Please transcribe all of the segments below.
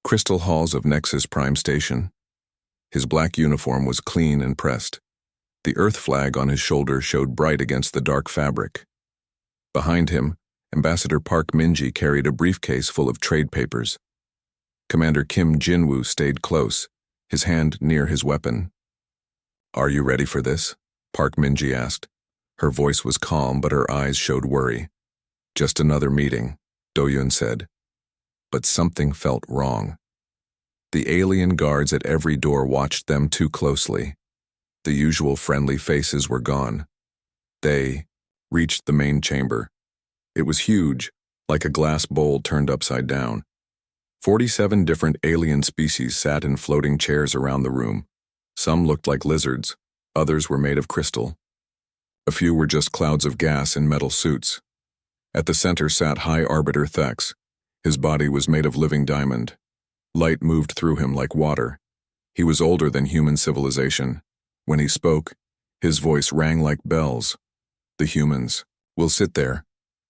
Crystal halls of Nexus Prime Station. His black uniform was clean and pressed. The Earth flag on his shoulder showed bright against the dark fabric. Behind him, Ambassador Park Minji carried a briefcase full of trade papers. Commander Kim Jinwoo stayed close, his hand near his weapon. "Are you ready for this?" Park Minji asked. Her voice was calm, but her eyes showed worry. "Just another meeting," Do-Yun said. But something felt wrong. The alien guards at every door watched them too closely. The usual friendly faces were gone. They reached the main chamber. It was huge, like a glass bowl turned upside down. 47 different alien species sat in floating chairs around the room. Some looked like lizards, others were made of crystal. A few were just clouds of gas in metal suits. At the center sat High Arbiter Thex. His body was made of living diamond. Light moved through him like water. He was older than human civilization. When he spoke, his voice rang like bells. "The humans will sit there."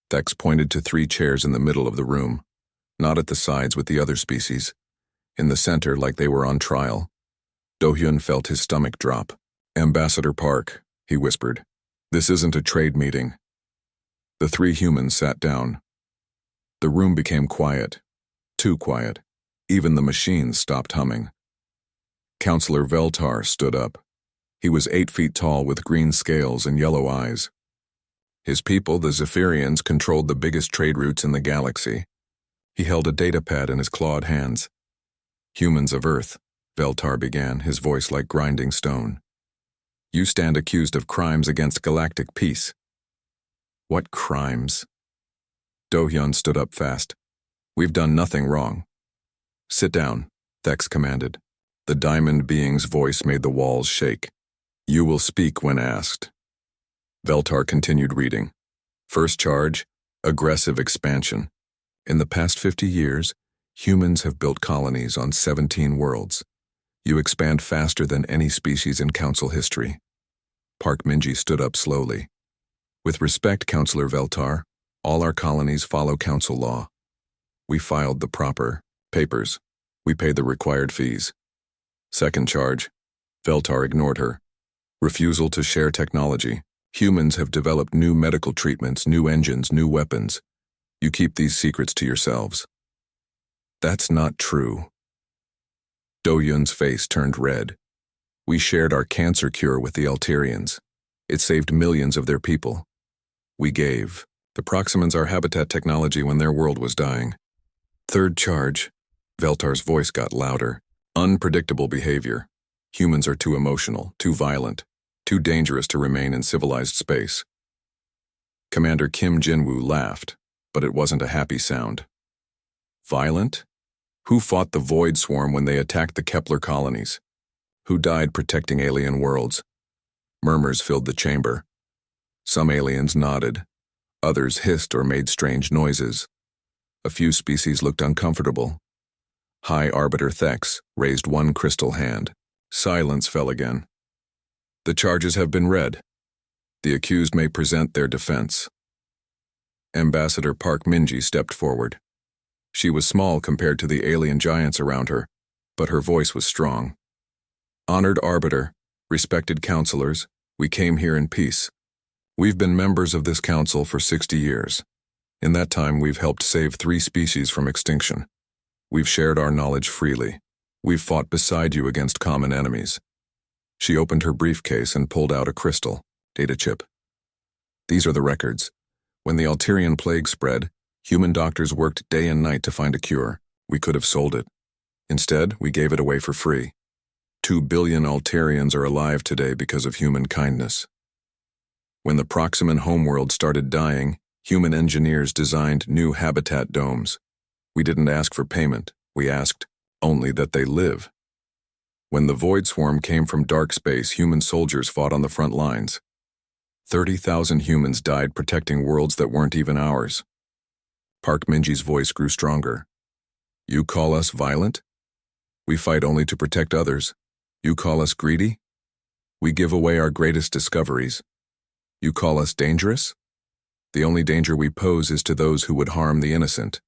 Thex pointed to 3 chairs in the middle of the room, not at the sides with the other species. In the center, like they were on trial. Do-Hyun felt his stomach drop. "Ambassador Park," he whispered. "This isn't a trade meeting." The 3 humans sat down. The room became quiet. Too quiet. Even the machines stopped humming. Counselor Veltar stood up. He was 8 feet tall with green scales and yellow eyes. His people, the Zephyrians, controlled the biggest trade routes in the galaxy. He held a datapad in his clawed hands. "Humans of Earth," Veltar began, his voice like grinding stone. "You stand accused of crimes against galactic peace." "What crimes?" Do-Hyun stood up fast. "We've done nothing wrong." "Sit down," Thex commanded. The diamond being's voice made the walls shake. "You will speak when asked." Veltar continued reading. First charge, aggressive expansion. In the past 50 years, humans have built colonies on 17 worlds. You expand faster than any species in Council history. Park Minji stood up slowly. "With respect, Counselor Veltar, all our colonies follow Council law. We filed the proper papers. We paid the required fees." Second charge, Veltar ignored her. "Refusal to share technology. Humans have developed new medical treatments, new engines, new weapons. You keep these secrets to yourselves." "That's not true." Do-Yun's face turned red. "We shared our cancer cure with the Alterians. It saved millions of their people. We gave the Proximans our habitat technology when their world was dying." Third charge, Veltar's voice got louder. "Unpredictable behavior. Humans are too emotional, too violent, too dangerous to remain in civilized space." Commander Kim Jinwoo laughed, but it wasn't a happy sound. "Violent? Who fought the Void Swarm when they attacked the Kepler colonies? Who died protecting alien worlds?" Murmurs filled the chamber. Some aliens nodded. Others hissed or made strange noises. A few species looked uncomfortable. High Arbiter Thex raised one crystal hand. Silence fell again. "The charges have been read. The accused may present their defense." Ambassador Park Minji stepped forward. She was small compared to the alien giants around her, but her voice was strong. "Honored Arbiter, respected counselors, we came here in peace. We've been members of this council for 60 years. In that time, we've helped save 3 species from extinction. We've shared our knowledge freely. We've fought beside you against common enemies." She opened her briefcase and pulled out a crystal data chip. "These are the records. When the Alterian plague spread, human doctors worked day and night to find a cure. We could have sold it. Instead, we gave it away for free. 2 billion Alterians are alive today because of human kindness. When the Proximan homeworld started dying, human engineers designed new habitat domes. We didn't ask for payment. We asked only that they live. When the Void Swarm came from dark space, human soldiers fought on the front lines. 30,000 humans died protecting worlds that weren't even ours." Park Minji's voice grew stronger. "You call us violent? We fight only to protect others. You call us greedy? We give away our greatest discoveries. You call us dangerous? The only danger we pose is to those who would harm the innocent.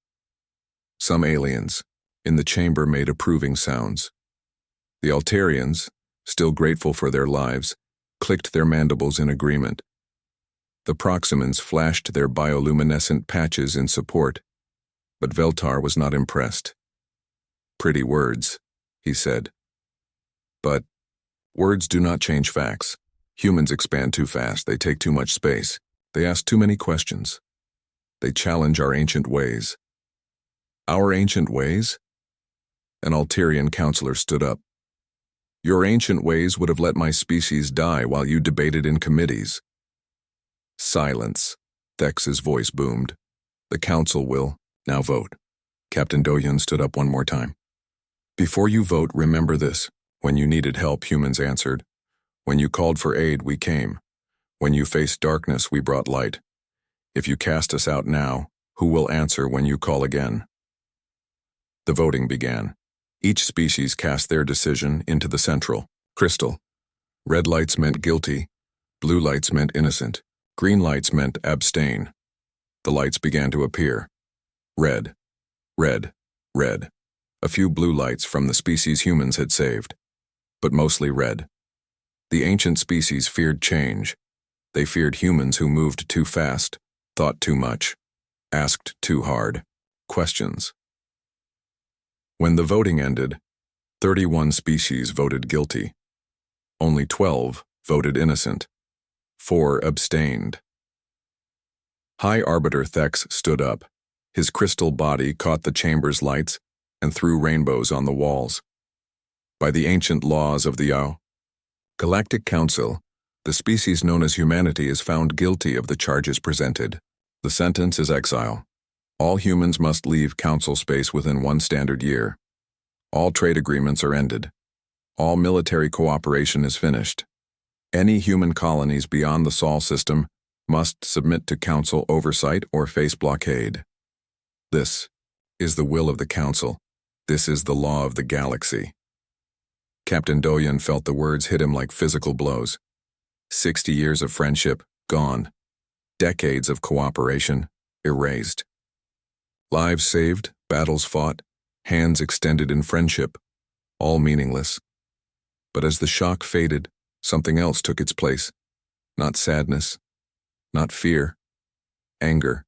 Some aliens, in the chamber made approving sounds. The Altarians, still grateful for their lives, clicked their mandibles in agreement. The Proximans flashed their bioluminescent patches in support, but Veltar was not impressed. "Pretty words," he said. "But words do not change facts. Humans expand too fast, they take too much space, they ask too many questions. They challenge our ancient ways." "Our ancient ways?" An Altarian counselor stood up. "Your ancient ways would have let my species die while you debated in committees." "Silence," Thex's voice boomed. "The council will now vote." Captain Dohyun stood up one more time. "Before you vote, remember this. When you needed help, humans answered. When you called for aid, we came. When you faced darkness, we brought light. If you cast us out now, who will answer when you call again?" The voting began. Each species cast their decision into the central crystal. Red lights meant guilty, blue lights meant innocent, green lights meant abstain. The lights began to appear. Red, red, red. A few blue lights from the species humans had saved, but mostly red. The ancient species feared change. They feared humans who moved too fast, thought too much, asked too hard questions. When the voting ended, 31 species voted guilty. Only 12 voted innocent. 4 abstained. High Arbiter Thex stood up. His crystal body caught the chamber's lights and threw rainbows on the walls. "By the ancient laws of the Galactic Council, the species known as humanity is found guilty of the charges presented. The sentence is exile. All humans must leave council space within 1 standard year. All trade agreements are ended. All military cooperation is finished. Any human colonies beyond the Sol system must submit to council oversight or face blockade. This is the will of the council. This is the law of the galaxy." Captain Dohyun felt the words hit him like physical blows. 60 years of friendship, gone. Decades of cooperation, erased. Lives saved, battles fought, hands extended in friendship, all meaningless. But as the shock faded, something else took its place. Not sadness, not fear, anger.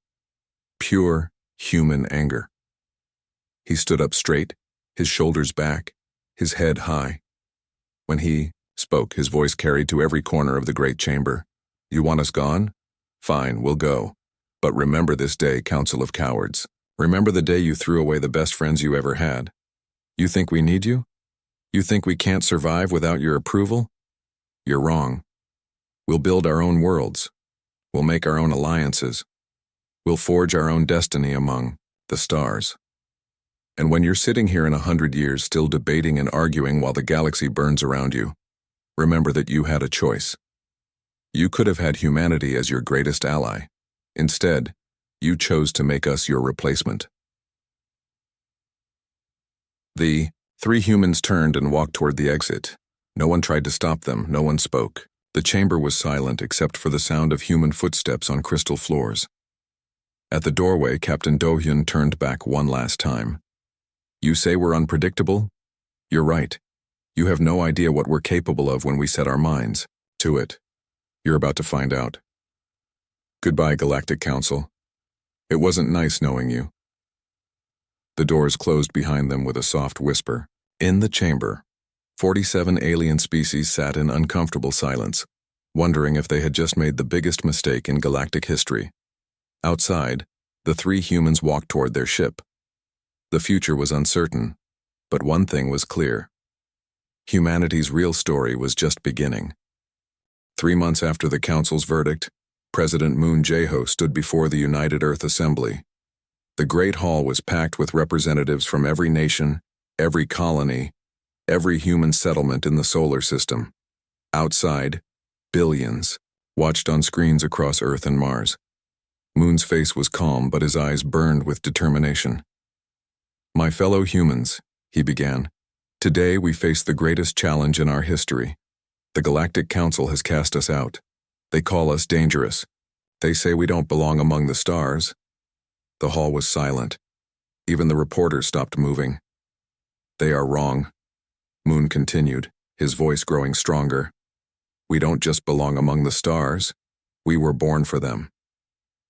Pure, human anger. He stood up straight, his shoulders back, his head high. When he spoke, his voice carried to every corner of the great chamber. "You want us gone? Fine, we'll go. But remember this day, Council of Cowards. Remember the day you threw away the best friends you ever had. You think we need you? You think we can't survive without your approval? You're wrong. We'll build our own worlds. We'll make our own alliances. We'll forge our own destiny among the stars. And when you're sitting here in 100 years still debating and arguing while the galaxy burns around you, remember that you had a choice. You could have had humanity as your greatest ally. Instead, you chose to make us your replacement." The 3 humans turned and walked toward the exit. No one tried to stop them, no one spoke. The chamber was silent except for the sound of human footsteps on crystal floors. At the doorway, Captain Dohyun turned back one last time. "You say we're unpredictable? You're right. You have no idea what we're capable of when we set our minds to it. You're about to find out. Goodbye, Galactic Council. It wasn't nice knowing you." The doors closed behind them with a soft whisper. In the chamber, 47 alien species sat in uncomfortable silence, wondering if they had just made the biggest mistake in galactic history. Outside, the 3 humans walked toward their ship. The future was uncertain, but one thing was clear. Humanity's real story was just beginning. 3 months after the Council's verdict, President Moon Jae-ho stood before the United Earth Assembly. The Great Hall was packed with representatives from every nation, every colony, every human settlement in the solar system. Outside, billions watched on screens across Earth and Mars. Moon's face was calm, but his eyes burned with determination. "My fellow humans," he began, "today we face the greatest challenge in our history. The Galactic Council has cast us out. They call us dangerous. They say we don't belong among the stars." The hall was silent. Even the reporters stopped moving. They are wrong, Moon continued, his voice growing stronger. We don't just belong among the stars. We were born for them.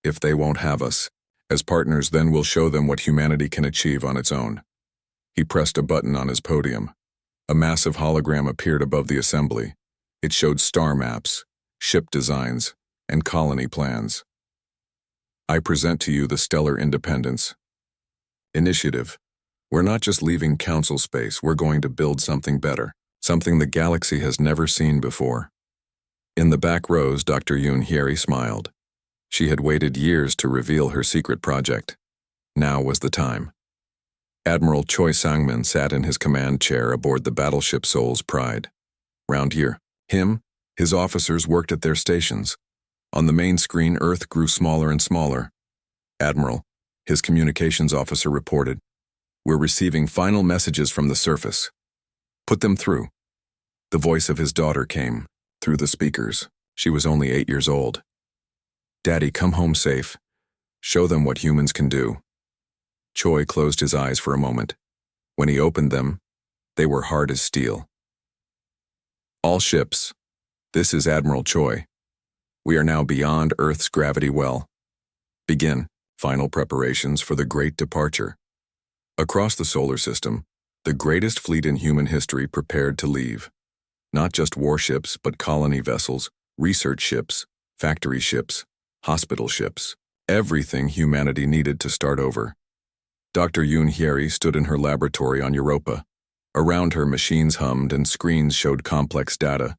If they won't have us, as partners, then we'll show them what humanity can achieve on its own. He pressed a button on his podium. A massive hologram appeared above the assembly. It showed star maps, ship designs, and colony plans. I present to you the Stellar Independence Initiative. We're not just leaving council space, we're going to build something better, something the galaxy has never seen before. In the back rows, Dr. Yoon Hyeri smiled. She had waited years to reveal her secret project. Now was the time. Admiral Choi Sang-min sat in his command chair aboard the battleship Seoul's Pride. Round here, his officers worked at their stations. On the main screen, Earth grew smaller and smaller. Admiral, his communications officer reported, we're receiving final messages from the surface. Put them through. The voice of his daughter came through the speakers. She was only 8 years old. Daddy, come home safe. Show them what humans can do. Choi closed his eyes for a moment. When he opened them, they were hard as steel. All ships, this is Admiral Choi. We are now beyond Earth's gravity well. Begin final preparations for the great departure. Across the solar system, the greatest fleet in human history prepared to leave. Not just warships, but colony vessels, research ships, factory ships, hospital ships, everything humanity needed to start over. Dr. Yoon Hyeri stood in her laboratory on Europa. Around her, machines hummed and screens showed complex data.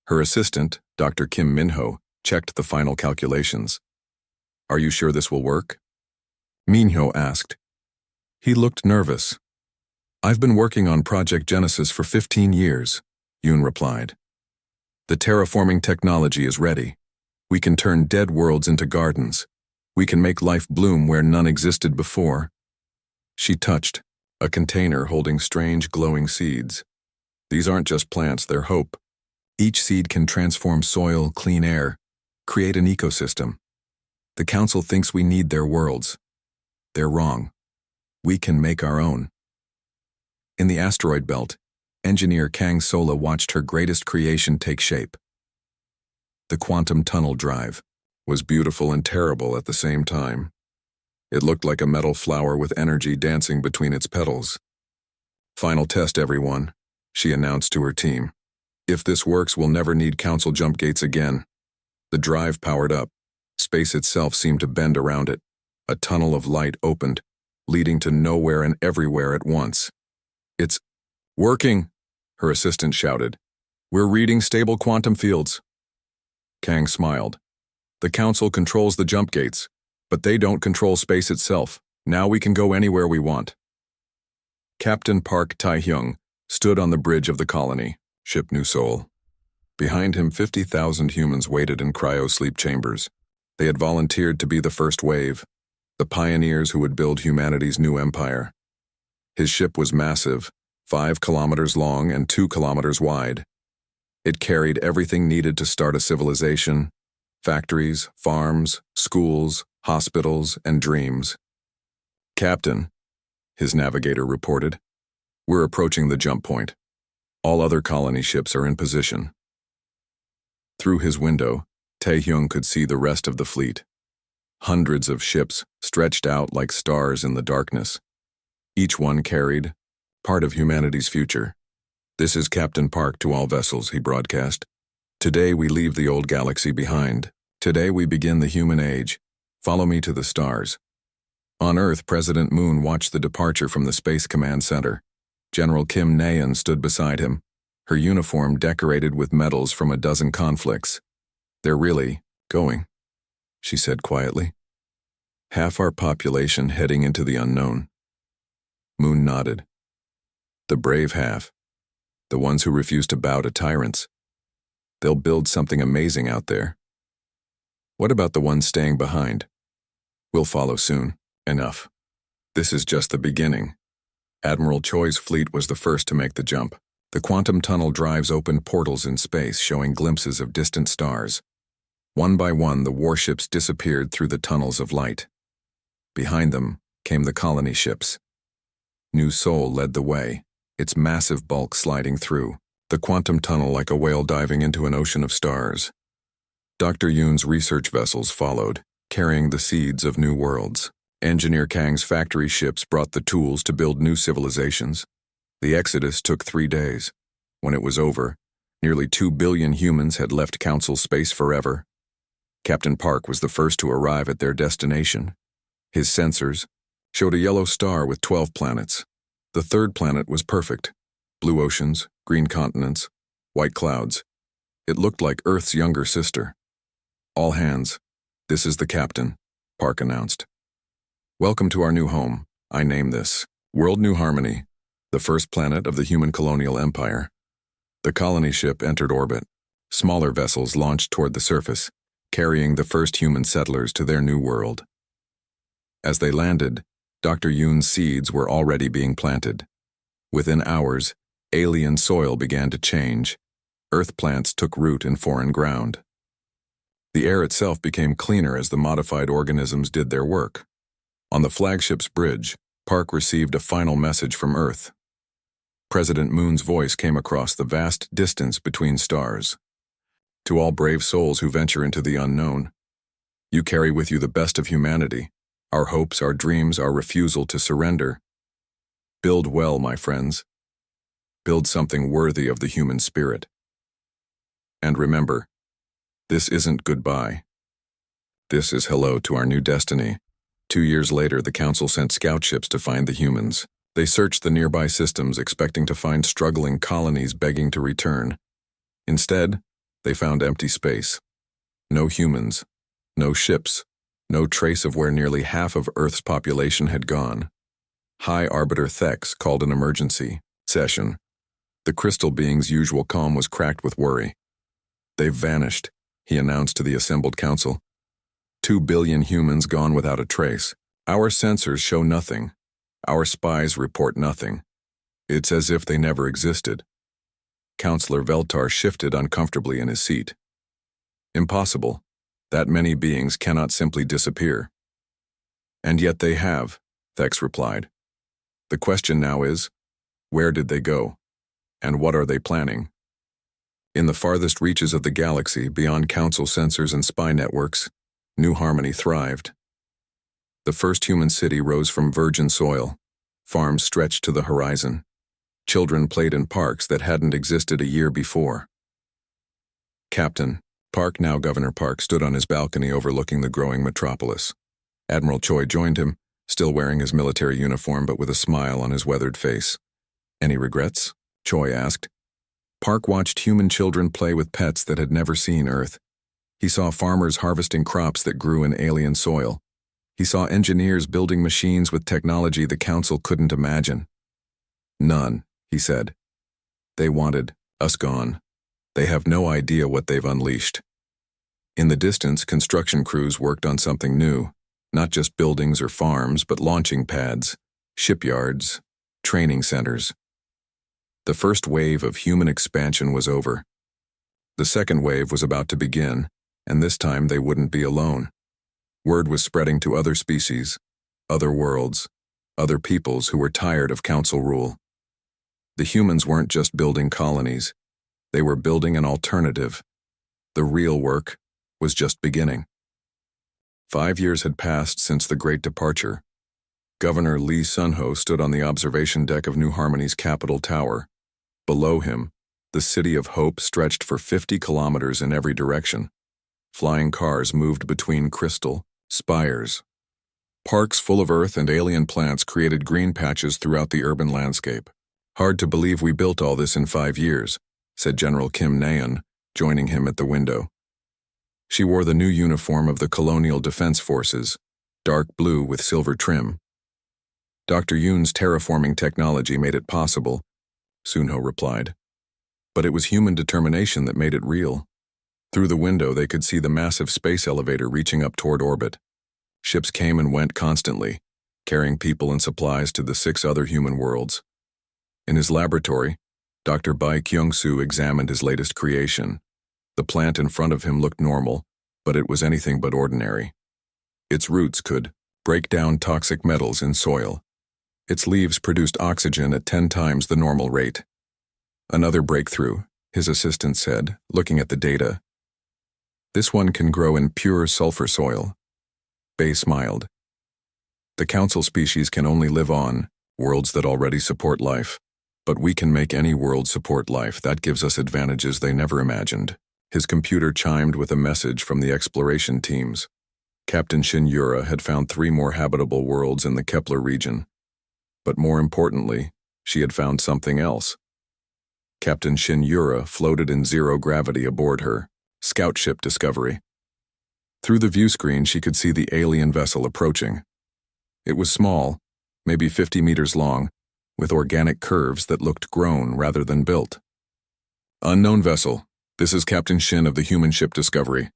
Her assistant, Dr. Kim Minho, checked the final calculations. Are you sure this will work? Minho asked. He looked nervous. I've been working on Project Genesis for 15 years, Yoon replied. The terraforming technology is ready. We can turn dead worlds into gardens. We can make life bloom where none existed before. She touched a container holding strange glowing seeds. These aren't just plants, they're hope. Each seed can transform soil, clean air, create an ecosystem. The Council thinks we need their worlds. They're wrong. We can make our own. In the asteroid belt, engineer Kang Sola watched her greatest creation take shape. The quantum tunnel drive was beautiful and terrible at the same time. It looked like a metal flower with energy dancing between its petals. Final test, everyone, she announced to her team. If this works, we'll never need council jump gates again. The drive powered up. Space itself seemed to bend around it. A tunnel of light opened, leading to nowhere and everywhere at once. It's working, her assistant shouted. We're reading stable quantum fields. Kang smiled. The council controls the jump gates, but they don't control space itself. Now we can go anywhere we want. Captain Park Tae-hyung stood on the bridge of the colony, ship New Seoul. Behind him, 50,000 humans waited in cryo-sleep chambers. They had volunteered to be the first wave, the pioneers who would build humanity's new empire. His ship was massive, 5 kilometers long and 2 kilometers wide. It carried everything needed to start a civilization: factories, farms, schools, hospitals, and dreams. Captain, his navigator reported, we're approaching the jump point. All other colony ships are in position. Through his window, Tae-hyung could see the rest of the fleet. Hundreds of ships stretched out like stars in the darkness. Each one carried part of humanity's future. This is Captain Park to all vessels, he broadcast. Today we leave the old galaxy behind. Today we begin the human age. Follow me to the stars. On Earth, President Moon watched the departure from the Space Command Center. General Kim Naeun stood beside him, her uniform decorated with medals from a dozen conflicts. They're really going, she said quietly. Half our population heading into the unknown. Moon nodded. The brave half. The ones who refuse to bow to tyrants. They'll build something amazing out there. What about the ones staying behind? We'll follow soon. Enough. This is just the beginning. Admiral Choi's fleet was the first to make the jump. The quantum tunnel drives opened portals in space, showing glimpses of distant stars. One by one, the warships disappeared through the tunnels of light. Behind them came the colony ships. New Seoul led the way, its massive bulk sliding through, the quantum tunnel like a whale diving into an ocean of stars. Dr. Yoon's research vessels followed, carrying the seeds of new worlds. Engineer Kang's factory ships brought the tools to build new civilizations. The exodus took 3 days. When it was over, nearly 2 billion humans had left Council space forever. Captain Park was the first to arrive at their destination. His sensors showed a yellow star with 12 planets. The third planet was perfect. Blue oceans, green continents, white clouds. It looked like Earth's younger sister. "All hands. This is the captain," Park announced. "Welcome to our new home. I name this World New Harmony, the first planet of the human colonial empire." The colony ship entered orbit. Smaller vessels launched toward the surface, carrying the first human settlers to their new world. As they landed, Dr. Yoon's seeds were already being planted. Within hours, alien soil began to change. Earth plants took root in foreign ground. The air itself became cleaner as the modified organisms did their work. On the flagship's bridge, Park received a final message from Earth. President Moon's voice came across the vast distance between stars. "To all brave souls who venture into the unknown, you carry with you the best of humanity, our hopes, our dreams, our refusal to surrender. Build well, my friends. Build something worthy of the human spirit. And remember, this isn't goodbye. This is hello to our new destiny." 2 years later, the Council sent scout ships to find the humans. They searched the nearby systems, expecting to find struggling colonies begging to return. Instead, they found empty space. No humans, no ships, no trace of where nearly half of Earth's population had gone. High Arbiter Thex called an emergency session. The crystal being's usual calm was cracked with worry. "They've vanished," he announced to the assembled council. 2 billion humans gone without a trace. Our sensors show nothing. Our spies report nothing. It's as if they never existed. Counselor Veltar shifted uncomfortably in his seat. "Impossible. That many beings cannot simply disappear." "And yet they have," Thex replied. "The question now is, where did they go? And what are they planning?" In the farthest reaches of the galaxy, beyond Council sensors and spy networks, New Harmony thrived. The first human city rose from virgin soil. Farms stretched to the horizon. Children played in parks that hadn't existed a year before. Captain Park, now Governor Park, stood on his balcony overlooking the growing metropolis. Admiral Choi joined him, still wearing his military uniform but with a smile on his weathered face. "Any regrets?" Choi asked. Park watched human children play with pets that had never seen Earth. He saw farmers harvesting crops that grew in alien soil. He saw engineers building machines with technology the Council couldn't imagine. "None," he said. "They wanted us gone. They have no idea what they've unleashed." In the distance, construction crews worked on something new, not just buildings or farms, but launching pads, shipyards, training centers. The first wave of human expansion was over. The second wave was about to begin, and this time they wouldn't be alone. Word was spreading to other species, other worlds, other peoples who were tired of Council rule. The humans weren't just building colonies. They were building an alternative. The real work was just beginning. 5 years had passed since the Great Departure. Governor Lee Sun-ho stood on the observation deck of New Harmony's Capitol Tower. Below him, the City of Hope stretched for 50 kilometers in every direction. Flying cars moved between crystal spires. Parks full of earth and alien plants created green patches throughout the urban landscape. "Hard to believe we built all this in 5 years," said General Kim Naeun, joining him at the window. She wore the new uniform of the Colonial Defense Forces, dark blue with silver trim. "Dr. Yoon's terraforming technology made it possible," Sunho replied. "But it was human determination that made it real." Through the window, they could see the massive space elevator reaching up toward orbit. Ships came and went constantly, carrying people and supplies to the 6 other human worlds. In his laboratory, Dr. Bai Kyung-soo examined his latest creation. The plant in front of him looked normal, but it was anything but ordinary. Its roots could break down toxic metals in soil. Its leaves produced oxygen at 10 times the normal rate. Another breakthrough, his assistant said, looking at the data. This one can grow in pure sulfur soil. Bay smiled. The council species can only live on worlds that already support life. But we can make any world support life. That gives us advantages they never imagined. His computer chimed with a message from the exploration teams. Captain Shin Yura had found 3 more habitable worlds in the Kepler region. But more importantly, she had found something else. Captain Shin Yura floated in zero gravity aboard her scout ship Discovery. Through the view screen, she could see the alien vessel approaching. It was small, maybe 50 meters long, with organic curves that looked grown rather than built. Unknown vessel, this is Captain Shin of the human ship Discovery.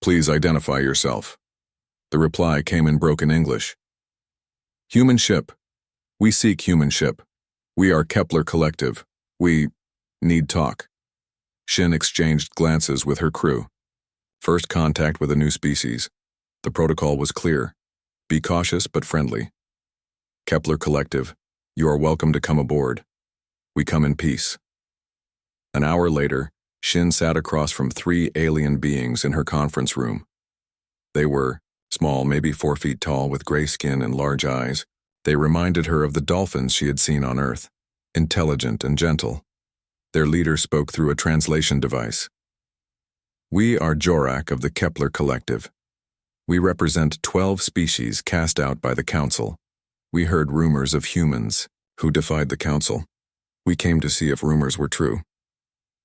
Please identify yourself. The reply came in broken English. Human ship. We seek human ship. We are Kepler Collective. We need talk. Shin exchanged glances with her crew. First contact with a new species. The protocol was clear. Be cautious but friendly. Kepler Collective. You are welcome to come aboard. We come in peace. An hour later, Shin sat across from 3 alien beings in her conference room. They were small, maybe 4 feet tall, with gray skin and large eyes. They reminded her of the dolphins she had seen on Earth, intelligent and gentle. Their leader spoke through a translation device. We are Jorak of the Kepler Collective. We represent 12 species cast out by the Council. We heard rumors of humans who defied the Council. We came to see if rumors were true.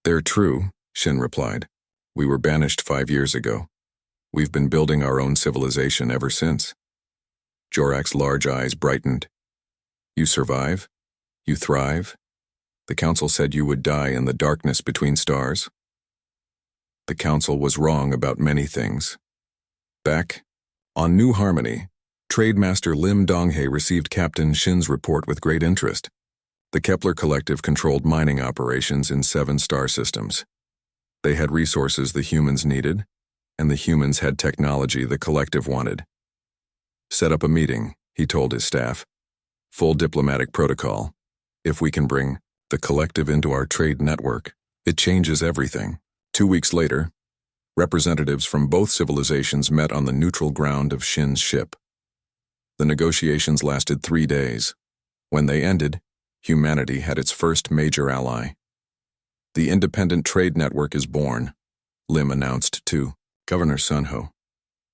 They're true, Shin replied. We were banished 5 years ago. We've been building our own civilization ever since. Jorak's large eyes brightened. You survive? You thrive? The Council said you would die in the darkness between stars. The Council was wrong about many things. Back on New Harmony, Trademaster Lim Donghae received Captain Shin's report with great interest. The Kepler Collective controlled mining operations in 7 star systems. They had resources the humans needed, and the humans had technology the Collective wanted. Set up a meeting, he told his staff. Full diplomatic protocol. If we can bring the Collective into our trade network, it changes everything. 2 weeks later, representatives from both civilizations met on the neutral ground of Shin's ship. The negotiations lasted 3 days. When they ended, humanity had its first major ally. The Independent Trade Network is born, Lim announced to Governor Sunho.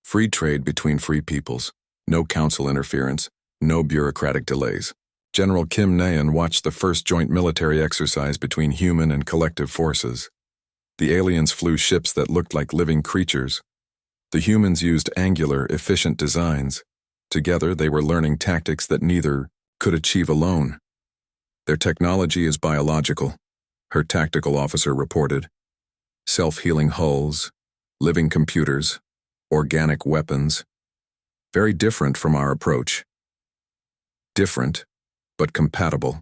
Free trade between free peoples, no council interference, no bureaucratic delays. General Kim Naeun watched the first joint military exercise between human and collective forces. The aliens flew ships that looked like living creatures. The humans used angular, efficient designs. Together, they were learning tactics that neither could achieve alone. Their technology is biological, her tactical officer reported. Self-healing hulls, living computers, organic weapons. Very different from our approach. Different, but compatible,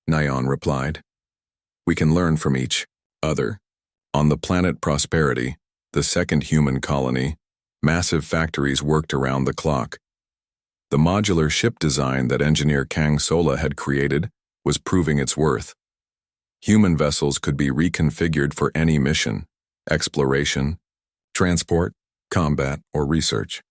Naeun replied. We can learn from each other. On the planet Prosperity, the second human colony, massive factories worked around the clock. The modular ship design that engineer Kang Sola had created was proving its worth. Human vessels could be reconfigured for any mission: exploration, transport, combat, or research.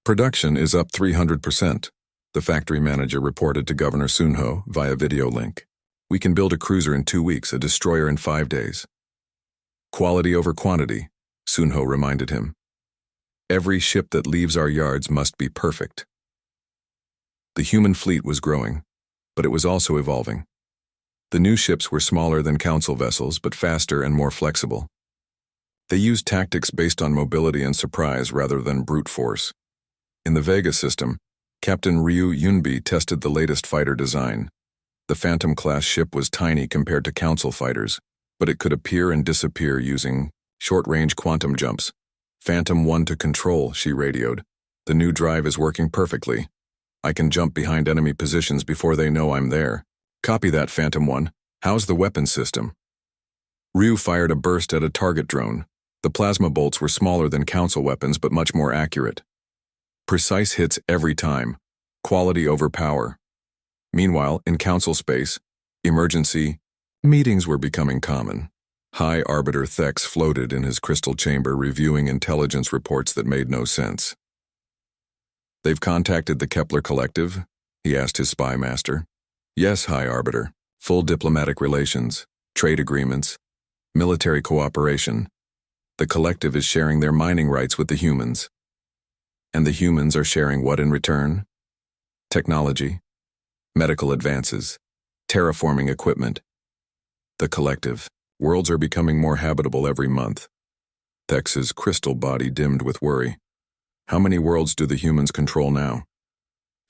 Production is up 300%, the factory manager reported to Governor Sunho via video link. We can build a cruiser in 2 weeks, a destroyer in 5 days. Quality over quantity, Sunho reminded him. Every ship that leaves our yards must be perfect. The human fleet was growing, but it was also evolving. The new ships were smaller than council vessels, but faster and more flexible. They used tactics based on mobility and surprise rather than brute force. In the Vega system, Captain Ryu Yunbi tested the latest fighter design. The Phantom-class ship was tiny compared to council fighters, but it could appear and disappear using short-range quantum jumps. Phantom 1 to control, she radioed. The new drive is working perfectly. I can jump behind enemy positions before they know I'm there. Copy that, Phantom 1. How's the weapon system? Ryu fired a burst at a target drone. The plasma bolts were smaller than council weapons but much more accurate. Precise hits every time. Quality over power. Meanwhile, in council space, emergency meetings were becoming common. High Arbiter Thex floated in his crystal chamber reviewing intelligence reports that made no sense. "They've contacted the Kepler Collective?" he asked his spy master. "Yes, High Arbiter. Full diplomatic relations, trade agreements, military cooperation. The Collective is sharing their mining rights with the humans. And the humans are sharing what in return? Technology, medical advances, terraforming equipment. The Collective. Worlds are becoming more habitable every month." Thex's crystal body dimmed with worry. "How many worlds do the humans control now?"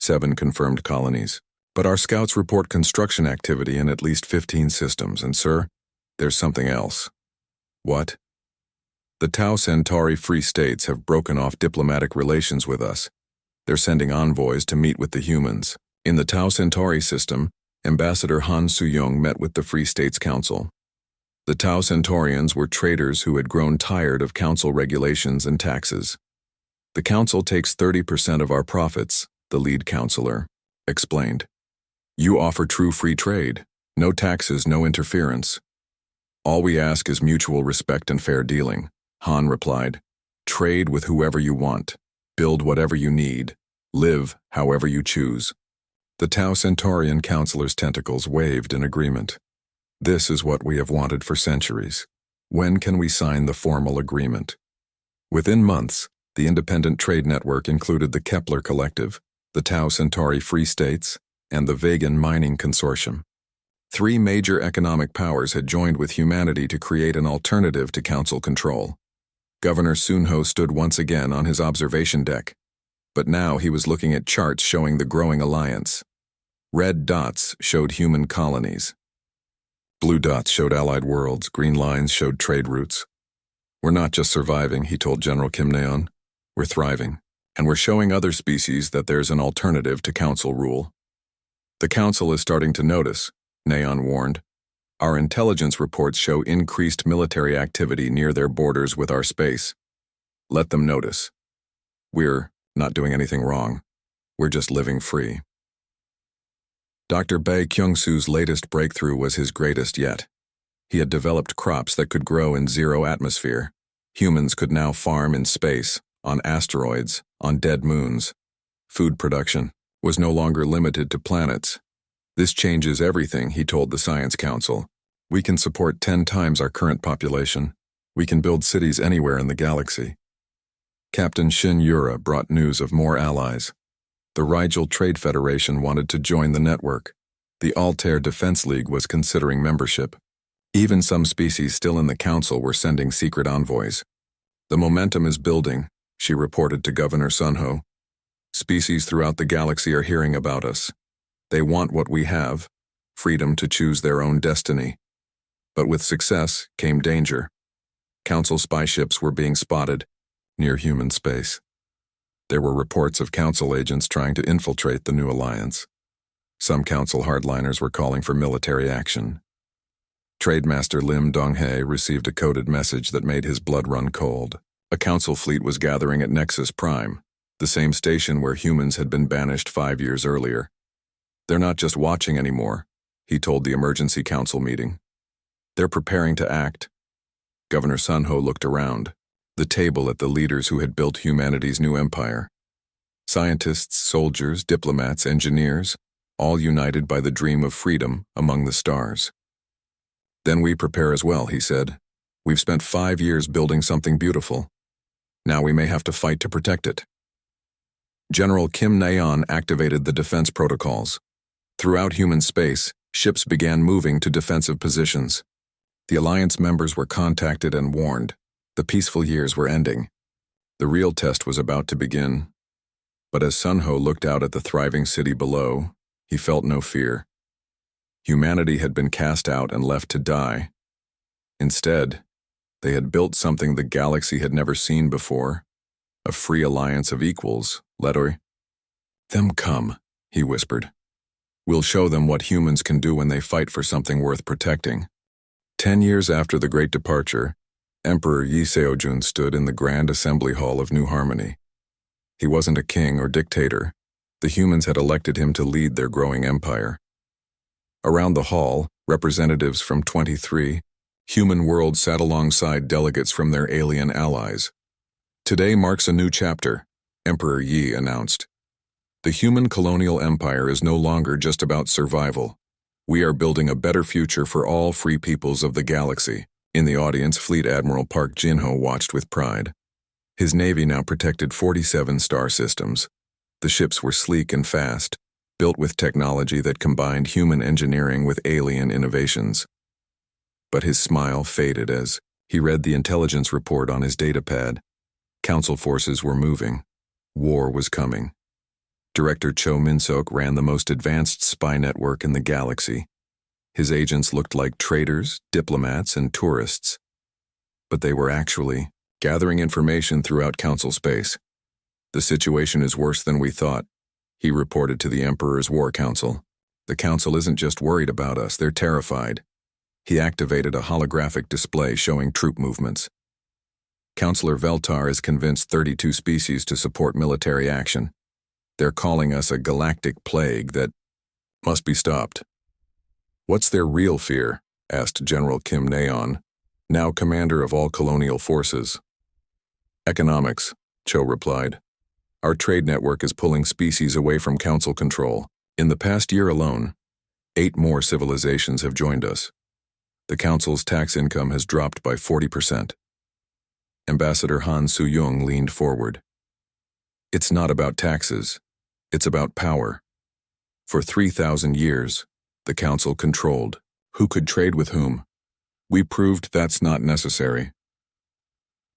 7 confirmed colonies. "But our scouts report construction activity in at least 15 systems, and sir, there's something else." "What?" "The Tau Centauri Free States have broken off diplomatic relations with us. They're sending envoys to meet with the humans. In the Tau Centauri system, Ambassador Han Suyong met with the Free States Council. The Tau Centaurians were traders who had grown tired of council regulations and taxes. The council takes 30% of our profits," the lead counselor explained. "You offer true free trade, no taxes, no interference. All we ask is mutual respect and fair dealing," Han replied. "Trade with whoever you want, build whatever you need, live however you choose." The Tau Centaurian counselor's tentacles waved in agreement. "This is what we have wanted for centuries. When can we sign the formal agreement?" Within months, the independent trade network included the Kepler Collective, the Tau Centauri Free States, and the Vegan Mining Consortium. 3 major economic powers had joined with humanity to create an alternative to council control. Governor Sunho stood once again on his observation deck, but now he was looking at charts showing the growing alliance. Red dots showed human colonies. Blue dots showed allied worlds, green lines showed trade routes. "We're not just surviving," he told General Kim Neon. "We're thriving, and we're showing other species that there's an alternative to council rule." "The council is starting to notice," Neon warned. "Our intelligence reports show increased military activity near their borders with our space. Let them notice. We're not doing anything wrong. We're just living free." Dr. Bae Kyung-soo's latest breakthrough was his greatest yet. He had developed crops that could grow in zero atmosphere. Humans could now farm in space, on asteroids, on dead moons. Food production was no longer limited to planets. "This changes everything," he told the Science Council. "We can support 10 times our current population. We can build cities anywhere in the galaxy." Captain Shin Yura brought news of more allies. The Rigel Trade Federation wanted to join the network. The Altair Defense League was considering membership. Even some species still in the council were sending secret envoys. "The momentum is building," she reported to Governor Sunho. "Species throughout the galaxy are hearing about us. They want what we have, freedom to choose their own destiny. But with success came danger. Council spy ships were being spotted near human space. There were reports of council agents trying to infiltrate the new alliance. Some council hardliners were calling for military action. Trademaster Lim Donghae received a coded message that made his blood run cold. A council fleet was gathering at Nexus Prime, the same station where humans had been banished 5 years earlier. "They're not just watching anymore," he told the emergency council meeting. "They're preparing to act." Governor Sunho looked around. The table at the leaders who had built humanity's new empire. Scientists, soldiers, diplomats, engineers, all united by the dream of freedom among the stars. "Then we prepare as well," he said. "We've spent 5 years building something beautiful. Now we may have to fight to protect it." General Kim Neon activated the defense protocols. Throughout human space, ships began moving to defensive positions. The Alliance members were contacted and warned. The peaceful years were ending. The real test was about to begin. But as Sunho looked out at the thriving city below, he felt no fear. Humanity had been cast out and left to die. Instead, they had built something the galaxy had never seen before, a free alliance of equals, Ledoy. "Them come," he whispered. "We'll show them what humans can do when they fight for something worth protecting." 10 years after the Great Departure, Emperor Yi Seojun stood in the Grand Assembly Hall of New Harmony. He wasn't a king or dictator. The humans had elected him to lead their growing empire. Around the hall, representatives from 23 human worlds sat alongside delegates from their alien allies. Today marks a new chapter, Emperor Yi announced. The human colonial empire is no longer just about survival. We are building a better future for all free peoples of the galaxy. In the audience, Fleet Admiral Park Jin-ho watched with pride. His navy now protected 47 star systems. The ships were sleek and fast, built with technology that combined human engineering with alien innovations. But his smile faded as he read the intelligence report on his datapad. Council forces were moving. War was coming. Director Cho Min-sok ran the most advanced spy network in the galaxy. His agents looked like traders, diplomats, and tourists. But they were actually gathering information throughout Council space. The situation is worse than we thought, he reported to the Emperor's War Council. The Council isn't just worried about us, they're terrified. He activated a holographic display showing troop movements. Councillor Veltar is convinced 32 species to support military action. They're calling us a galactic plague that must be stopped. What's their real fear? Asked General Kim Naeon, now commander of all colonial forces. Economics, Cho replied. Our trade network is pulling species away from Council control. In the past year alone, 8 more civilizations have joined us. The Council's tax income has dropped by 40%. Ambassador Han Soo-young leaned forward. It's not about taxes. It's about power. For 3,000 years, the Council controlled who could trade with whom. We proved that's not necessary.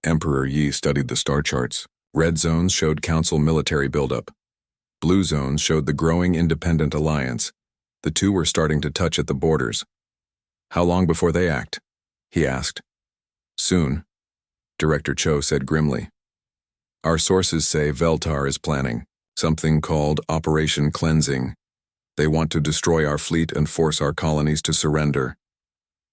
Emperor Yi studied the star charts. Red zones showed Council military buildup. Blue zones showed the growing independent alliance. The two were starting to touch at the borders. How long before they act? He asked. Soon, Director Cho said grimly. Our sources say Veltar is planning something called Operation Cleansing. They want to destroy our fleet and force our colonies to surrender.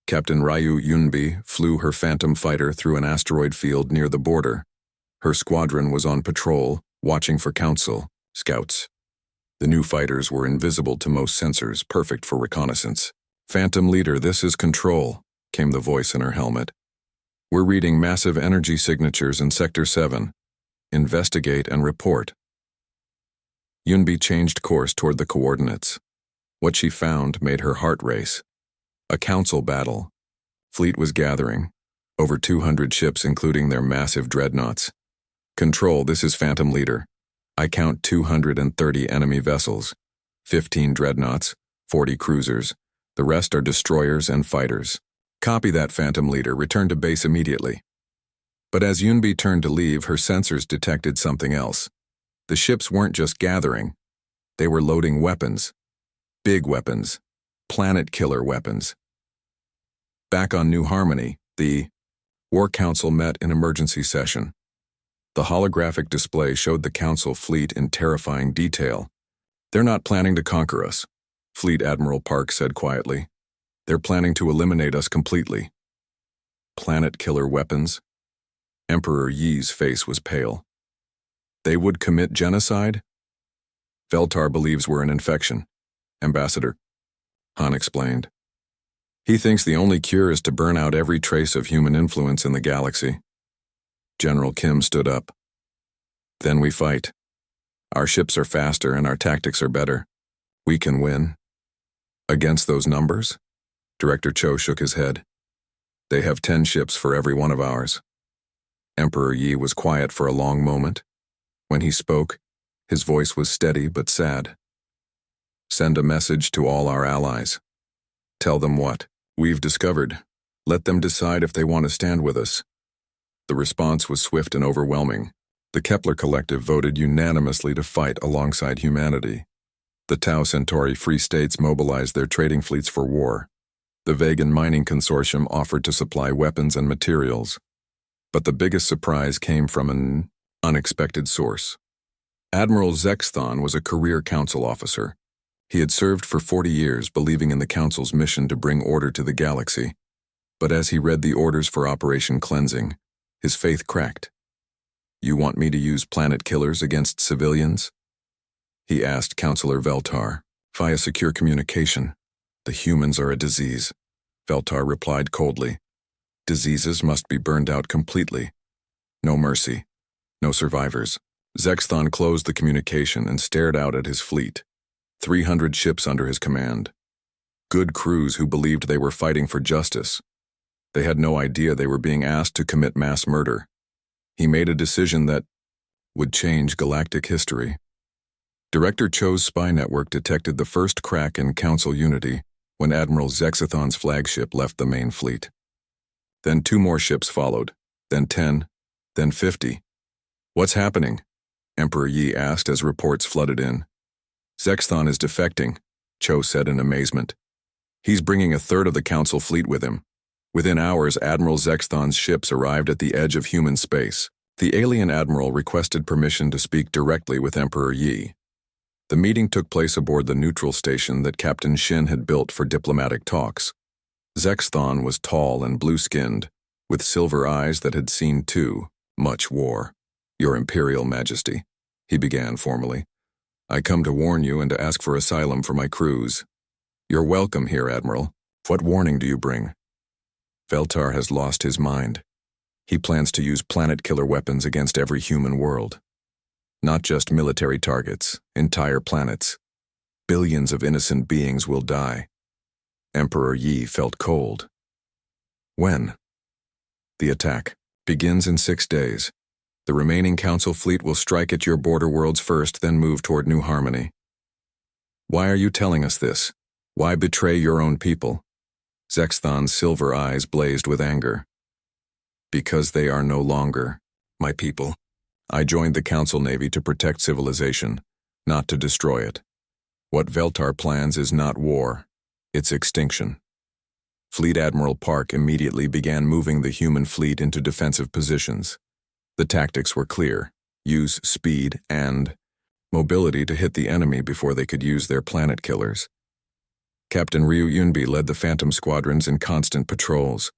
Captain Ryu Yunbi flew her Phantom fighter through an asteroid field near the border. Her squadron was on patrol, watching for Council scouts. The new fighters were invisible to most sensors, perfect for reconnaissance. Phantom Leader, this is Control, came the voice in her helmet. We're reading massive energy signatures in Sector 7. Investigate and report. Yunbi changed course toward the coordinates. What she found made her heart race. A Council battle. Fleet was gathering. Over 200 ships, including their massive dreadnoughts. Control, this is Phantom Leader. I count 230 enemy vessels. 15 dreadnoughts, 40 cruisers. The rest are destroyers and fighters. Copy that, Phantom Leader. Return to base immediately. But as Yunbi turned to leave, her sensors detected something else. The ships weren't just gathering. They were loading weapons. Big weapons. Planet-killer weapons. Back on New Harmony, the War Council met in emergency session. The holographic display showed the Council fleet in terrifying detail. They're not planning to conquer us, Fleet Admiral Park said quietly. They're planning to eliminate us completely. Planet-killer weapons? Emperor Yi's face was pale. They would commit genocide? Veltar believes we're an infection, Ambassador, Han explained. He thinks the only cure is to burn out every trace of human influence in the galaxy. General Kim stood up. Then we fight. Our ships are faster and our tactics are better. We can win. Against those numbers? Director Cho shook his head. They have 10 ships for every one of ours. Emperor Yi was quiet for a long moment. When he spoke, his voice was steady but sad. Send a message to all our allies. Tell them what we've discovered. Let them decide if they want to stand with us. The response was swift and overwhelming. The Kepler Collective voted unanimously to fight alongside humanity. The Tau Centauri Free States mobilized their trading fleets for war. The Vegan Mining Consortium offered to supply weapons and materials. But the biggest surprise came from an unexpected source. Admiral Zexthon was a career Council officer. He had served for 40 years, believing in the Council's mission to bring order to the galaxy. But as he read the orders for Operation Cleansing, his faith cracked. You want me to use planet killers against civilians? he asked Counselor Veltar. Via secure communication. The humans are a disease. Veltar replied coldly. Diseases must be burned out completely. No mercy. No survivors. Zexthon closed the communication and stared out at his fleet. 300 ships under his command. Good crews who believed they were fighting for justice. They had no idea they were being asked to commit mass murder. He made a decision that would change galactic history. Director Cho's spy network detected the first crack in Council unity when Admiral Zexathon's flagship left the main fleet. Then 2 more ships followed, then 10, then 50. What's happening? Emperor Yi asked as reports flooded in. Zexthon is defecting, Cho said in amazement. He's bringing a third of the Council fleet with him. Within hours, Admiral Zexthon's ships arrived at the edge of human space. The alien admiral requested permission to speak directly with Emperor Yi. The meeting took place aboard the neutral station that Captain Shin had built for diplomatic talks. Zexthon was tall and blue-skinned, with silver eyes that had seen too much war. Your Imperial Majesty, he began formally. I come to warn you and to ask for asylum for my crews. You're welcome here, Admiral. What warning do you bring? Veltar has lost his mind. He plans to use planet-killer weapons against every human world. Not just military targets, entire planets. Billions of innocent beings will die. Emperor Yi felt cold. When? The attack begins in 6 days. The remaining Council fleet will strike at your border worlds first, then move toward New Harmony. Why are you telling us this? Why betray your own people? Zexthon's silver eyes blazed with anger. Because they are no longer my people. I joined the Council Navy to protect civilization, not to destroy it. What Veltar plans is not war, it's extinction. Fleet Admiral Park immediately began moving the human fleet into defensive positions. The tactics were clear: use speed and mobility to hit the enemy before they could use their planet killers. Captain Ryu Yunbi led the Phantom squadrons in constant patrols.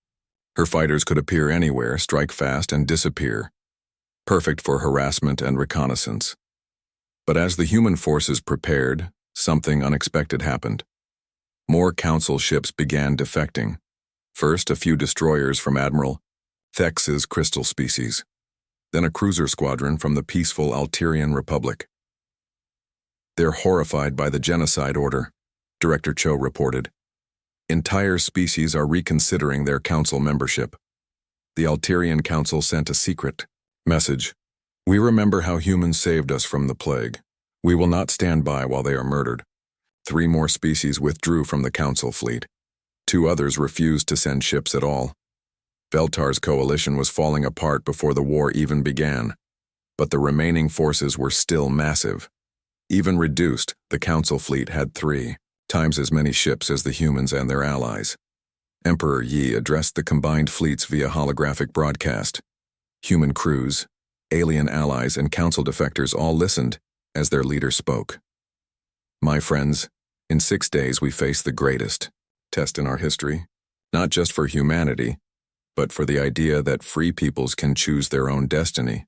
Her fighters could appear anywhere, strike fast, and disappear. Perfect for harassment and reconnaissance. But as the human forces prepared, something unexpected happened. More Council ships began defecting. First, a few destroyers from Admiral Thex's crystal species. Then a cruiser squadron from the peaceful Alterian Republic. They're horrified by the genocide order, Director Cho reported. Entire species are reconsidering their Council membership. The Alterian Council sent a secret message. We remember how humans saved us from the plague. We will not stand by while they are murdered. 3 more species withdrew from the Council fleet. 2 others refused to send ships at all. Veltar's coalition was falling apart before the war even began. But the remaining forces were still massive. Even reduced, the Council fleet had 3 times as many ships as the humans and their allies. Emperor Yi addressed the combined fleets via holographic broadcast. Human crews, alien allies, and Council defectors all listened as their leader spoke. My friends, in 6 days we face the greatest test in our history, not just for humanity, but for the idea that free peoples can choose their own destiny.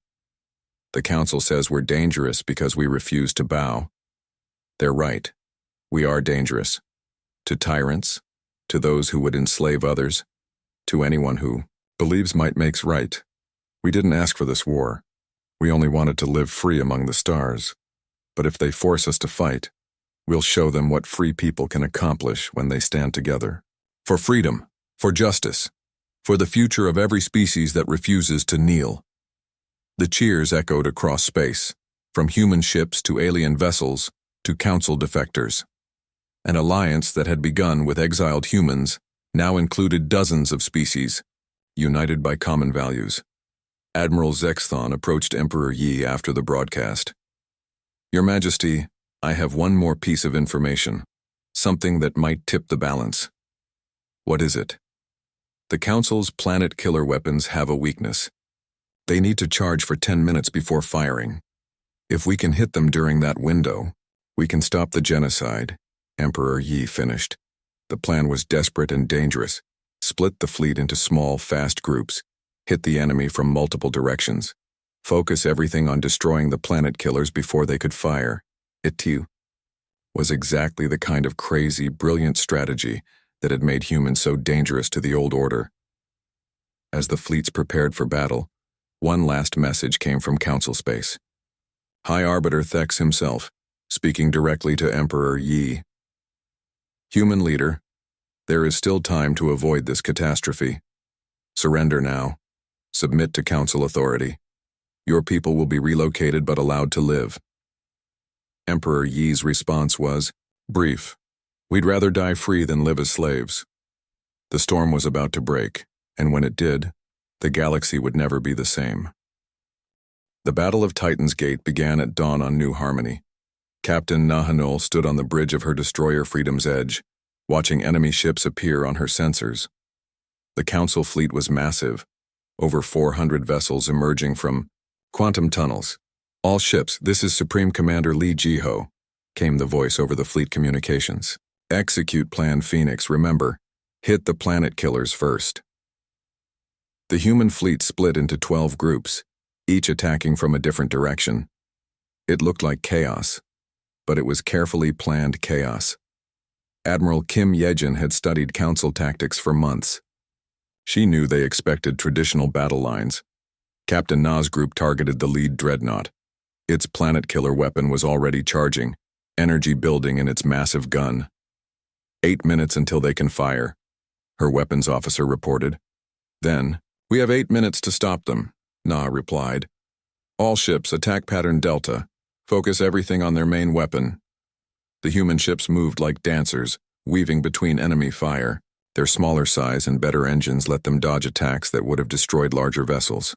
The Council says we're dangerous because we refuse to bow. They're right. We are dangerous. To tyrants, to those who would enslave others, to anyone who believes might makes right. We didn't ask for this war. We only wanted to live free among the stars. But if they force us to fight, we'll show them what free people can accomplish when they stand together. For freedom, for justice, for the future of every species that refuses to kneel. The cheers echoed across space, from human ships to alien vessels to Council defectors. An alliance that had begun with exiled humans now included dozens of species, united by common values. Admiral Zexthon approached Emperor Yi after the broadcast. Your Majesty, I have one more piece of information, something that might tip the balance. What is it? The Council's planet killer weapons have a weakness. They need to charge for 10 minutes before firing. If we can hit them during that window, we can stop the genocide, Emperor Yi finished. The plan was desperate and dangerous. Split the fleet into small, fast groups. Hit the enemy from multiple directions. Focus everything on destroying the planet killers before they could fire. It too was exactly the kind of crazy, brilliant strategy that had made humans so dangerous to the old order. As the fleets prepared for battle, one last message came from Council Space. High Arbiter Thex himself, speaking directly to Emperor Yi. Human leader, there is still time to avoid this catastrophe. Surrender now. Submit to Council authority. Your people will be relocated but allowed to live. Emperor Yi's response was brief. We'd rather die free than live as slaves. The storm was about to break, and when it did, the galaxy would never be the same. The Battle of Titan's Gate began at dawn on New Harmony. Captain Nahanul stood on the bridge of her destroyer Freedom's Edge, watching enemy ships appear on her sensors. The Council fleet was massive, over 400 vessels emerging from quantum tunnels. All ships, this is Supreme Commander Li Jiho, came the voice over the fleet communications. Execute Plan Phoenix, remember, hit the planet killers first. The human fleet split into 12 groups, each attacking from a different direction. It looked like chaos, but it was carefully planned chaos. Admiral Kim Yejin had studied Council tactics for months. She knew they expected traditional battle lines. Captain Na's group targeted the lead dreadnought. Its planet killer weapon was already charging, energy building in its massive gun. 8 minutes until they can fire, her weapons officer reported. Then, we have 8 minutes to stop them, Na replied. All ships, attack pattern Delta. Focus everything on their main weapon. The human ships moved like dancers, weaving between enemy fire. Their smaller size and better engines let them dodge attacks that would have destroyed larger vessels.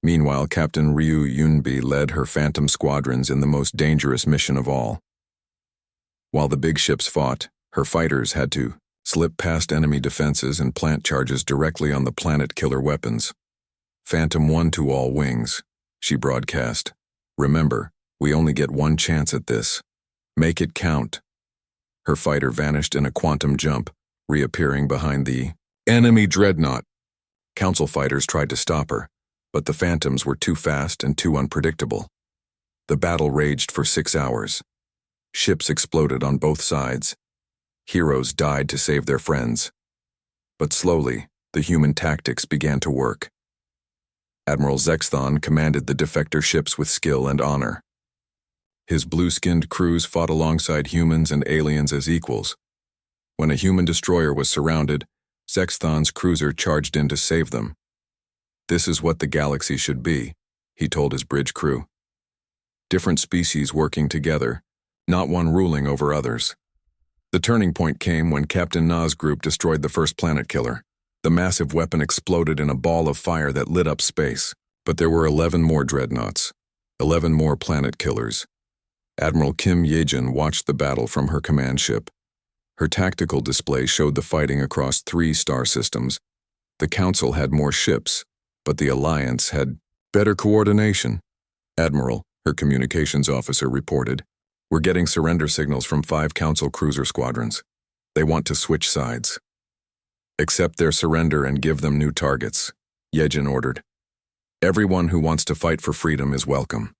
Meanwhile, Captain Ryu Yunbi led her Phantom squadrons in the most dangerous mission of all. While the big ships fought, her fighters had to slip past enemy defenses and plant charges directly on the planet killer weapons. Phantom 1 to all wings, she broadcast. Remember, we only get one chance at this. Make it count. Her fighter vanished in a quantum jump, reappearing behind the enemy dreadnought. Council fighters tried to stop her, but the Phantoms were too fast and too unpredictable. The battle raged for 6 hours. Ships exploded on both sides. Heroes died to save their friends. But slowly, the human tactics began to work. Admiral Zexthon commanded the defector ships with skill and honor. His blue-skinned crews fought alongside humans and aliens as equals. When a human destroyer was surrounded, Zexthon's cruiser charged in to save them. This is what the galaxy should be, he told his bridge crew. Different species working together, not one ruling over others. The turning point came when Captain Na's group destroyed the first planet killer. The massive weapon exploded in a ball of fire that lit up space. But there were 11 more dreadnoughts, 11 more planet killers. Admiral Kim Yejin watched the battle from her command ship. Her tactical display showed the fighting across 3 star systems. The Council had more ships, but the Alliance had better coordination. Admiral, her communications officer reported, we're getting surrender signals from 5 Council cruiser squadrons. They want to switch sides. Accept their surrender and give them new targets, Yejin ordered. Everyone who wants to fight for freedom is welcome.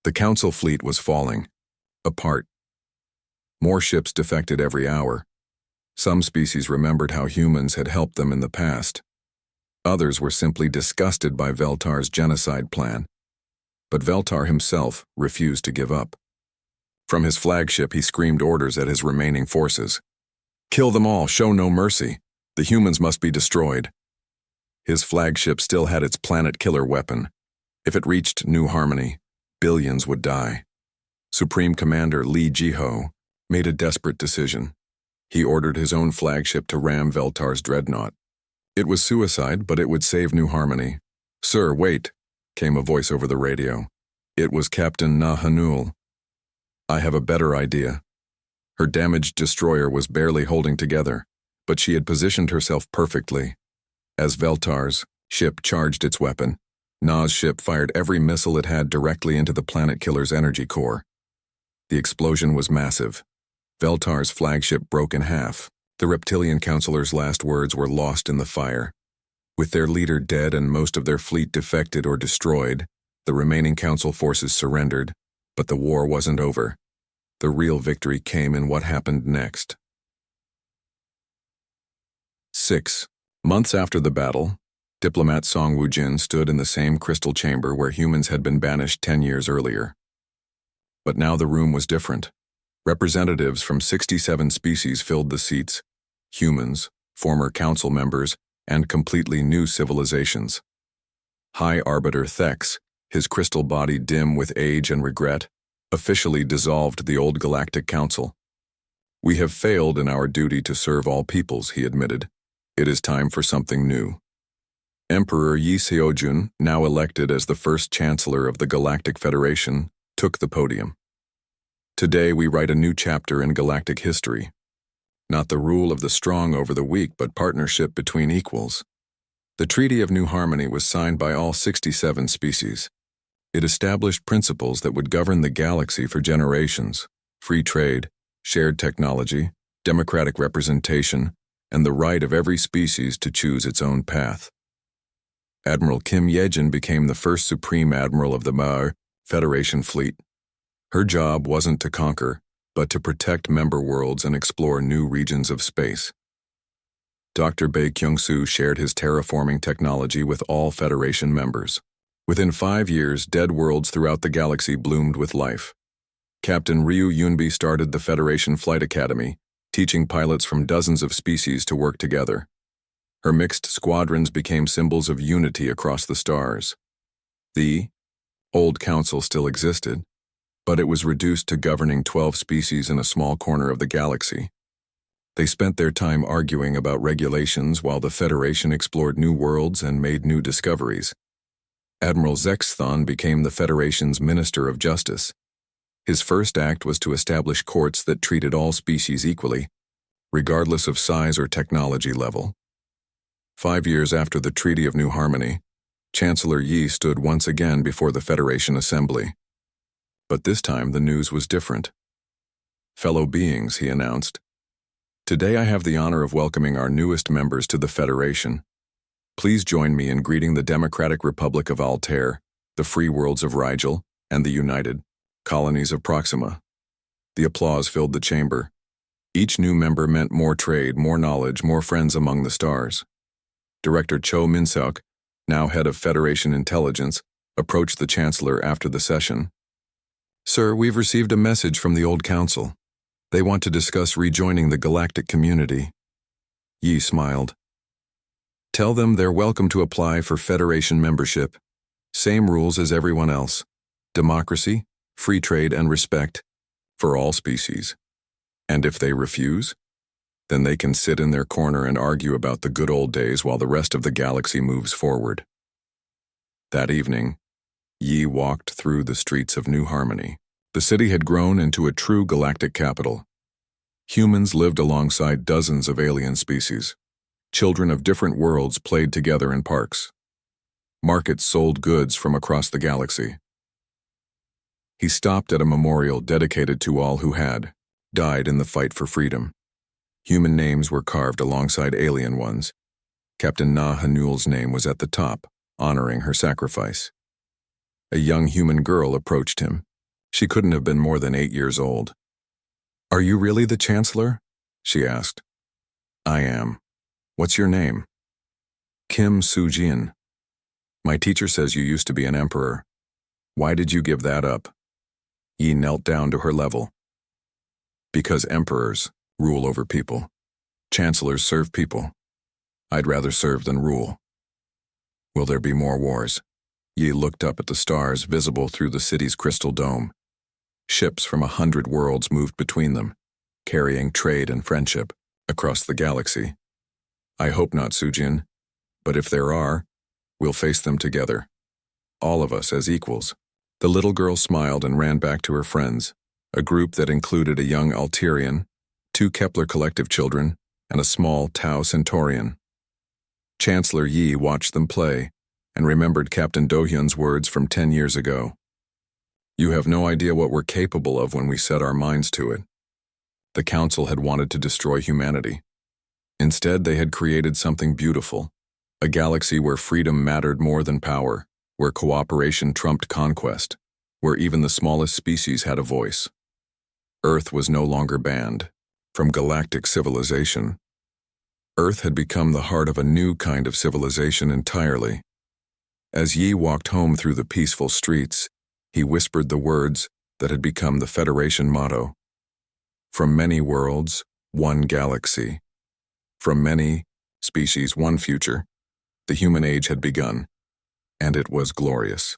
The Council fleet was falling, apart. More ships defected every hour. Some species remembered how humans had helped them in the past. Others were simply disgusted by Veltar's genocide plan. But Veltar himself refused to give up. From his flagship, he screamed orders at his remaining forces. Kill them all, show no mercy. The humans must be destroyed. His flagship still had its planet killer weapon. If it reached New Harmony, billions would die. Supreme Commander Li Jiho made a desperate decision. He ordered his own flagship to ram Veltar's dreadnought. It was suicide, but it would save New Harmony. Sir, wait, came a voice over the radio. It was Captain Nahanul. I have a better idea. Her damaged destroyer was barely holding together, but she had positioned herself perfectly. As Veltar's ship charged its weapon, Na's ship fired every missile it had directly into the planet killer's energy core. The explosion was massive. Veltar's flagship broke in half. The reptilian councilors' last words were lost in the fire. With their leader dead and most of their fleet defected or destroyed, the remaining council forces surrendered, But the war wasn't over. The real victory came in what happened next. 6 months after the battle, diplomat Song Woo-jin stood in the same crystal chamber where humans had been banished 10 years earlier. But now the room was different. Representatives from 67 species filled the seats: humans, former council members, and completely new civilizations. High Arbiter Thex, his crystal body dim with age and regret, officially dissolved the old Galactic Council. "We have failed in our duty to serve all peoples," he admitted. "It is time for something new." Emperor Yi Seojun, now elected as the first Chancellor of the Galactic Federation, took the podium. "Today we write a new chapter in galactic history. Not the rule of the strong over the weak, but partnership between equals." The Treaty of New Harmony was signed by all 67 species. It established principles that would govern the galaxy for generations: free trade, shared technology, democratic representation, and the right of every species to choose its own path. Admiral Kim Yejin became the first Supreme Admiral of the Maer Federation fleet. Her job wasn't to conquer, but to protect member worlds and explore new regions of space. Dr. Bae Kyung-soo shared his terraforming technology with all Federation members. Within 5 years, dead worlds throughout the galaxy bloomed with life. Captain Ryu Yunbi started the Federation Flight Academy, teaching pilots from dozens of species to work together. Her mixed squadrons became symbols of unity across the stars. The old council still existed, but it was reduced to governing 12 species in a small corner of the galaxy. They spent their time arguing about regulations while the Federation explored new worlds and made new discoveries. Admiral Zexthon became the Federation's Minister of Justice. His first act was to establish courts that treated all species equally, regardless of size or technology level. 5 years after the Treaty of New Harmony, Chancellor Yi stood once again before the Federation Assembly. But this time the news was different. "Fellow beings," he announced, "today I have the honor of welcoming our newest members to the Federation. Please join me in greeting the Democratic Republic of Altair, the Free Worlds of Rigel, and the United Colonies of Proxima." The applause filled the chamber. Each new member meant more trade, more knowledge, more friends among the stars. Director Cho Min-seok, now head of Federation Intelligence, approached the Chancellor after the session. "Sir, we've received a message from the old council. They want to discuss rejoining the galactic community." Yi smiled. "Tell them they're welcome to apply for Federation membership. Same rules as everyone else. Democracy, free trade, and respect for all species. And if they refuse, then they can sit in their corner and argue about the good old days while the rest of the galaxy moves forward." That evening, Yi walked through the streets of New Harmony. The city had grown into a true galactic capital. Humans lived alongside dozens of alien species. Children of different worlds played together in parks. Markets sold goods from across the galaxy. He stopped at a memorial dedicated to all who had died in the fight for freedom. Human names were carved alongside alien ones. Captain Na Hanul's name was at the top, honoring her sacrifice. A young human girl approached him. She couldn't have been more than 8 years old. "Are you really the Chancellor?" she asked. "I am. What's your name?" "Kim Soo-jin. My teacher says you used to be an emperor. Why did you give that up?" Yi knelt down to her level. "Because emperors rule over people. Chancellors serve people. I'd rather serve than rule." "Will there be more wars?" Yi looked up at the stars visible through the city's crystal dome. Ships from 100 worlds moved between them, carrying trade and friendship across the galaxy. "I hope not, Soo-jin, but if there are, we'll face them together. All of us as equals." The little girl smiled and ran back to her friends, a group that included a young Alterian, 2 Kepler Collective children, and a small Tau Centaurian. Chancellor Yi watched them play and remembered Captain Do-hyun's words from 10 years ago. "You have no idea what we're capable of when we set our minds to it." The Council had wanted to destroy humanity. Instead, they had created something beautiful, a galaxy where freedom mattered more than power, where cooperation trumped conquest, where even the smallest species had a voice. Earth was no longer banned from galactic civilization. Earth had become the heart of a new kind of civilization entirely. As Yi walked home through the peaceful streets, he whispered the words that had become the Federation motto. From many worlds, one galaxy. From many species, one future. The human age had begun, and it was glorious.